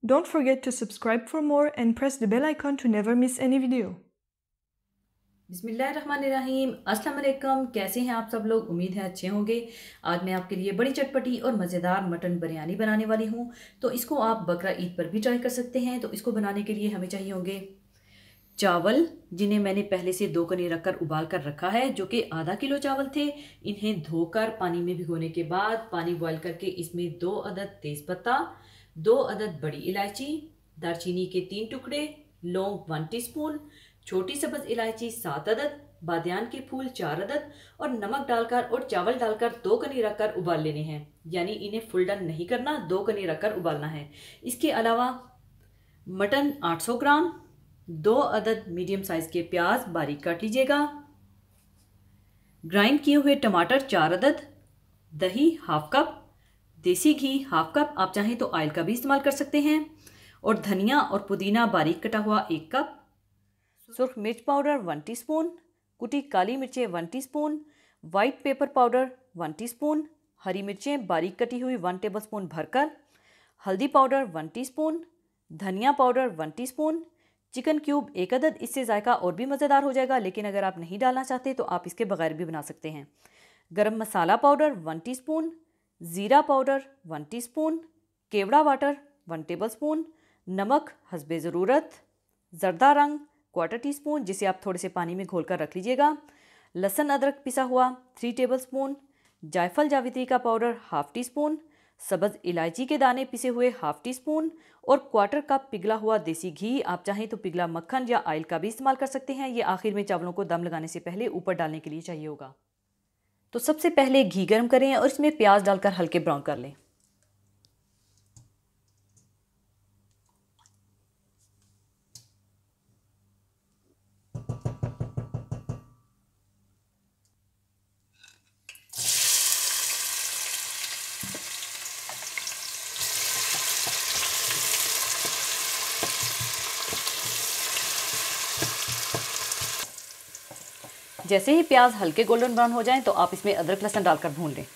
Don't forget to subscribe for more and press the bell icon to never miss any video. बिस्मिल्लाहिर्रहमानिर्रहीम। अस्सलाम वालेकुम। कैसे हैं आप सब लोग? उम्मीद है अच्छे होंगे। आज मैं आपके लिए बड़ी चटपटी और मज़ेदार मटन बिरयानी बनाने वाली हूं। तो इसको आप बकरा ईद पर भी ट्राई कर सकते हैं। तो इसको बनाने के लिए हमें चाहिए होंगे चावल, जिन्हें मैंने पहले से 2 कनी रखकर उबाल कर रखा है, जो कि आधा किलो चावल थे। इन्हें धोकर पानी में भिगोने के बाद पानी बॉयल करके इसमें 2 अदद तेज़पत्ता, 2 अदद बड़ी इलायची, दालचीनी के 3 टुकड़े, लौंग 1 टीस्पून, छोटी सब्ज इलायची 7 अदद, बादियान के फूल 4 अदद और नमक डालकर और चावल डालकर 2 कनी रखकर उबाल लेने हैं। यानी इन्हें फुल डन नहीं करना, 2 कनी रखकर उबालना है। इसके अलावा मटन 800 ग्राम, 2 अदद मीडियम साइज के प्याज बारीक काट लीजिएगा, ग्राइंड किए हुए टमाटर 4 अदद, दही हाफ कप, देसी घी हाफ कप, आप चाहें तो ऑयल का भी इस्तेमाल कर सकते हैं, और धनिया और पुदीना बारीक कटा हुआ 1 कप, सुर्ख मिर्च पाउडर 1 टीस्पून, कुटी काली मिर्चें 1 teaspoon, white pepper powder 1 teaspoon, हरी मिर्चें बारीक कटी हुई 1 टेबलस्पून भरकर, हल्दी पाउडर 1 टीस्पून, धनिया पाउडर 1 टीस्पून, चिकन क्यूब 1 अदद। इससे जायका और भी मज़ेदार हो जाएगा, लेकिन अगर आप नहीं डालना चाहते तो आप इसके बगैर भी बना सकते हैं। गरम मसाला पाउडर 1 टीस्पून, ज़ीरा पाउडर 1 टीस्पून, केवड़ा वाटर 1 टेबलस्पून, नमक हस्बे ज़रूरत, ज़र्दा रंग 1/4 टीस्पून, जिसे आप थोड़े से पानी में घोल कर रख लीजिएगा, लहसुन अदरक पिसा हुआ 3 टेबलस्पून, जायफल जावित्री का पाउडर हाफ टी स्पून, सब्ज़ इलायची के दाने पिसे हुए हाफ टी स्पून और 1/4 कप पिघला हुआ देसी घी। आप चाहें तो पिघला मक्खन या ऑयल का भी इस्तेमाल कर सकते हैं। ये आखिर में चावलों को दम लगाने से पहले ऊपर डालने के लिए चाहिए होगा। तो सबसे पहले घी गर्म करें और इसमें प्याज डालकर हल्के ब्राउन कर लें। जैसे ही प्याज हल्के गोल्डन ब्राउन हो जाएं तो आप इसमें अदरक लहसुन डालकर भून लें।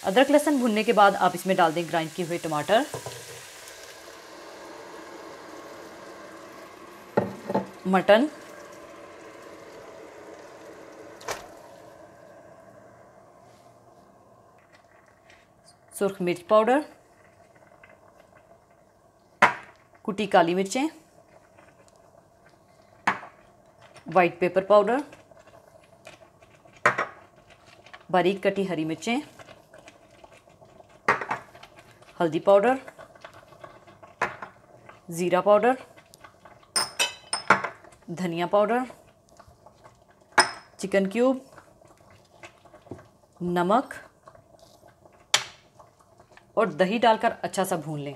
अदरक लहसुन भूनने के बाद आप इसमें डाल दें ग्राइंड किए हुए टमाटर, मटन, सुर्ख मिर्च पाउडर, कुटी काली मिर्चें, वाइट पेपर पाउडर, बारीक कटी हरी मिर्चें, हल्दी पाउडर, ज़ीरा पाउडर, धनिया पाउडर, चिकन क्यूब, नमक और दही डालकर अच्छा सा भून लें।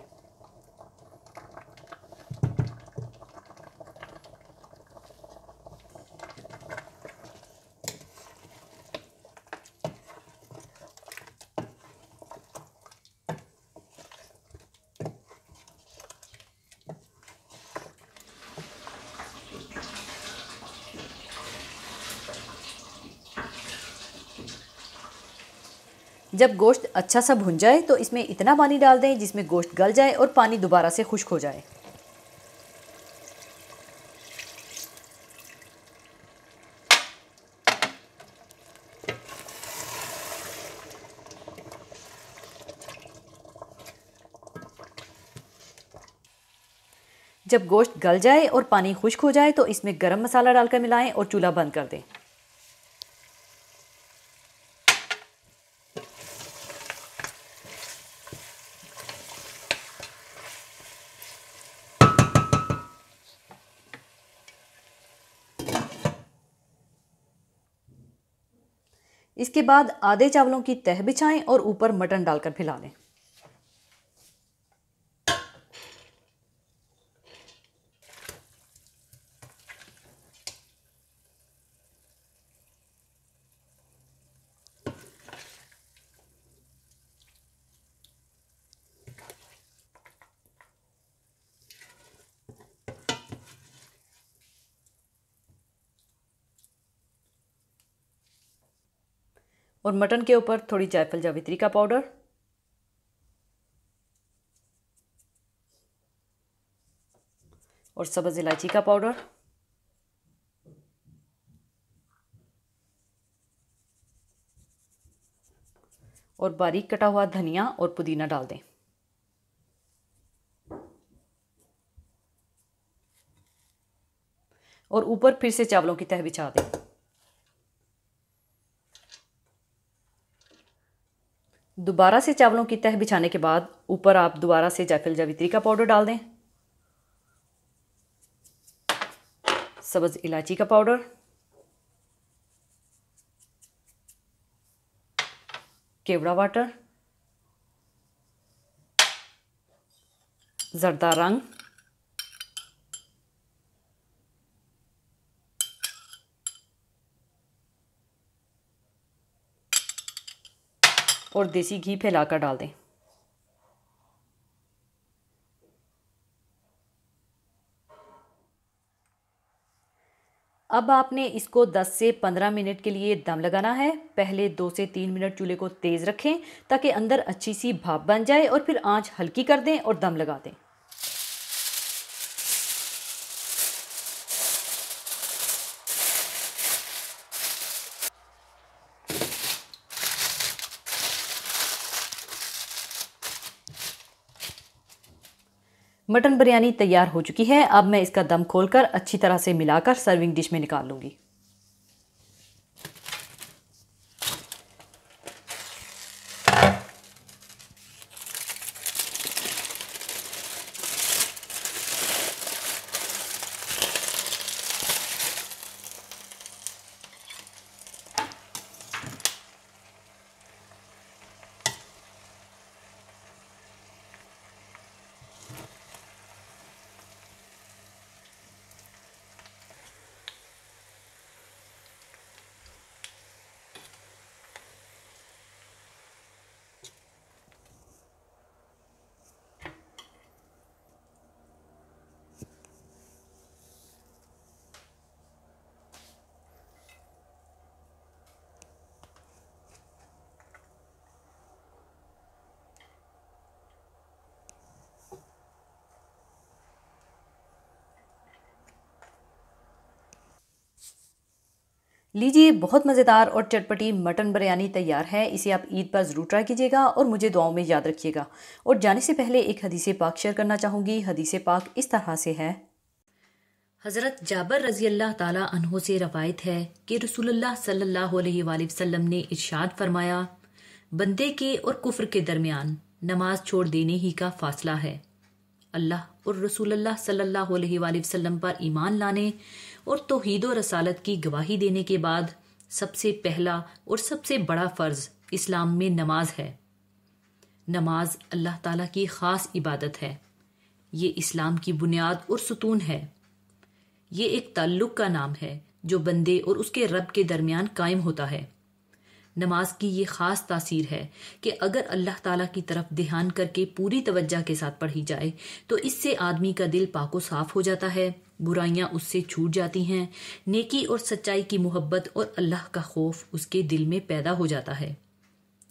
जब गोश्त अच्छा सा भुन जाए तो इसमें इतना पानी डाल दें जिसमें गोश्त गल जाए और पानी दोबारा से खुश्क हो जाए। जब गोश्त गल जाए और पानी खुश्क हो जाए तो इसमें गरम मसाला डालकर मिलाएं और चूल्हा बंद कर दें। इसके बाद आधे चावलों की तह बिछाएं और ऊपर मटन डालकर फैला लें। और मटन के ऊपर थोड़ी जायफल जावित्री का पाउडर, और सब्ज़ इलायची का पाउडर, और बारीक कटा हुआ धनिया और पुदीना डाल दें। और ऊपर फिर से चावलों की तह बिछा दें। दोबारा से चावलों की तह बिछाने के बाद ऊपर आप दोबारा से जायफल जावित्री का पाउडर डाल दें, सब्ज़ इलायची का पाउडर, केवड़ा वाटर, जर्दा रंग, और देसी घी फैलाकर डाल दें। अब आपने इसको 10 से 15 मिनट के लिए दम लगाना है। पहले 2 से 3 मिनट चूल्हे को तेज़ रखें ताकि अंदर अच्छी सी भाप बन जाए, और फिर आंच हल्की कर दें और दम लगा दें। मटन बिरयानी तैयार हो चुकी है। अब मैं इसका दम खोलकर अच्छी तरह से मिलाकर सर्विंग डिश में निकाल लूँगी। लीजिए, बहुत मज़ेदार और चटपटी मटन बिरयानी तैयार है। इसे आप ईद पर ज़रूर ट्राई कीजिएगा और मुझे दुआओं में याद रखिएगा। और जाने से पहले एक हदीस पाक शेयर करना चाहूँगी। हदीस पाक इस तरह से है। हज़रत जाबर रज़ी अल्लाह ताला अन्हो से रवायत है कि रसूलुल्लाह सल्लल्लाहु अलैहि वसल्लम ने इरशाद फरमाया, बंदे के और कुफ्र के दरमियान नमाज छोड़ देने ही का फासला है। अल्लाह और रसूलुल्लाह सल्लल्लाहु अलैहि वसल्लम पर ईमान लाने और तौहीद और रसालत की गवाही देने के बाद सबसे पहला और सबसे बड़ा फ़र्ज़ इस्लाम में नमाज है। नमाज अल्लाह ताला की ख़ास इबादत है। ये इस्लाम की बुनियाद और सुतून है। ये एक ताल्लुक़ का नाम है जो बंदे और उसके रब के दरमियान कायम होता है। नमाज की ये ख़ास तासीर है कि अगर अल्लाह ताला की तरफ ध्यान करके पूरी तवज्जो के साथ पढ़ी जाए तो इससे आदमी का दिल पाको साफ हो जाता है, बुराइयां उससे छूट जाती हैं, नेकी और सच्चाई की मोहब्बत और अल्लाह का खौफ उसके दिल में पैदा हो जाता है।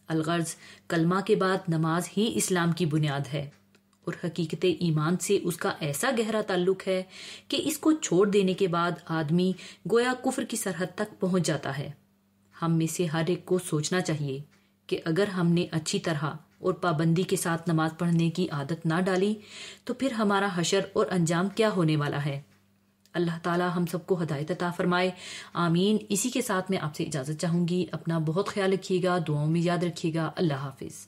अलगर्ज कलमा के बाद नमाज ही इस्लाम की बुनियाद है और हकीकत ईमान से उसका ऐसा गहरा ताल्लुक है कि इसको छोड़ देने के बाद आदमी गोया कुफ्र की सरहद तक पहुंच जाता है। हम में से हर एक को सोचना चाहिए कि अगर हमने अच्छी तरह और पाबंदी के साथ नमाज पढ़ने की आदत ना डाली तो फिर हमारा हशर और अंजाम क्या होने वाला है। अल्लाह ताला हम सबको हिदायत अता फरमाए, आमीन। इसी के साथ मैं आपसे इजाज़त चाहूँगी। अपना बहुत ख्याल रखिएगा, दुआओं में याद रखिएगा। अल्लाह हाफिज़।